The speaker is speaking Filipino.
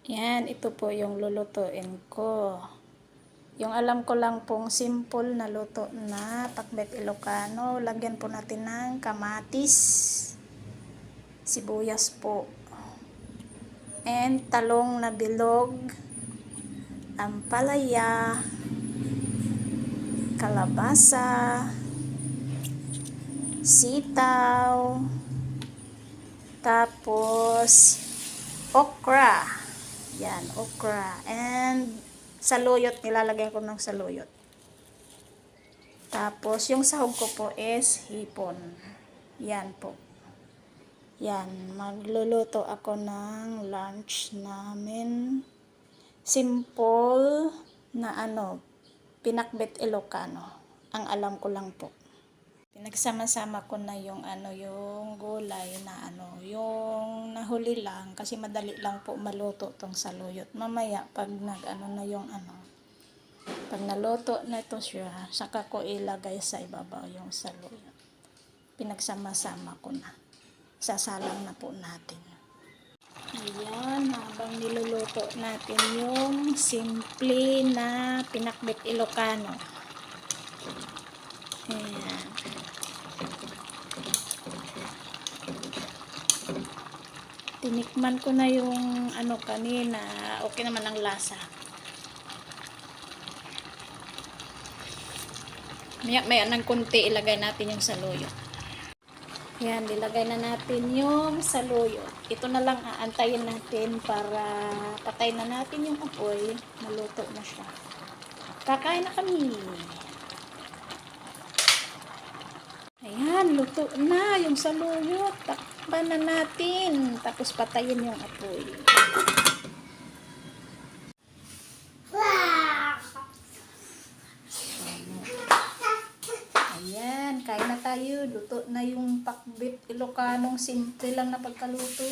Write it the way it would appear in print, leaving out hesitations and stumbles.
Yan, ito po yung lulutuin ko. Yung alam ko lang pong simple na luto na pakbet Ilocano. Lagyan po natin ng kamatis, sibuyas po, and talong na bilog, ampalaya, kalabasa, sitaw, tapos okra. Yan, okra. And saluyot, nilalagyan ko ng saluyot. Tapos yung sahog ko po is hipon. Yan po. Yan, magluluto ako ng lunch namin. Simple na pinakbet Ilocano. Ang alam ko lang po. Pinagsama-sama ko na yung yung gulay na yung nahuli lang kasi madali lang po maluto tong saluyot. Mamaya pag pag naluto na ito siya, saka ko ilagay sa ibabaw yung saluyot. Pinagsama-sama ko na. Sasalang na po natin. Ayan, habang niluluto natin yung simple na pinakbet Ilocano. Ayan. Tinikman ko na yung kanina. Okay naman ang lasa. Maya ng kunti ilagay natin yung saluyot. Yan, ilagay na natin yung saluyot. Ito na lang aantayin natin para patay na natin yung apoy. Maluto na siya. Kakain na kami. Ayan, luto na yung saluyot. Takpan na natin. Tapos patayin yung apoy. Ayan, kain na tayo. Luto na yung pakbet Ilocanong simple lang na pagkaluto.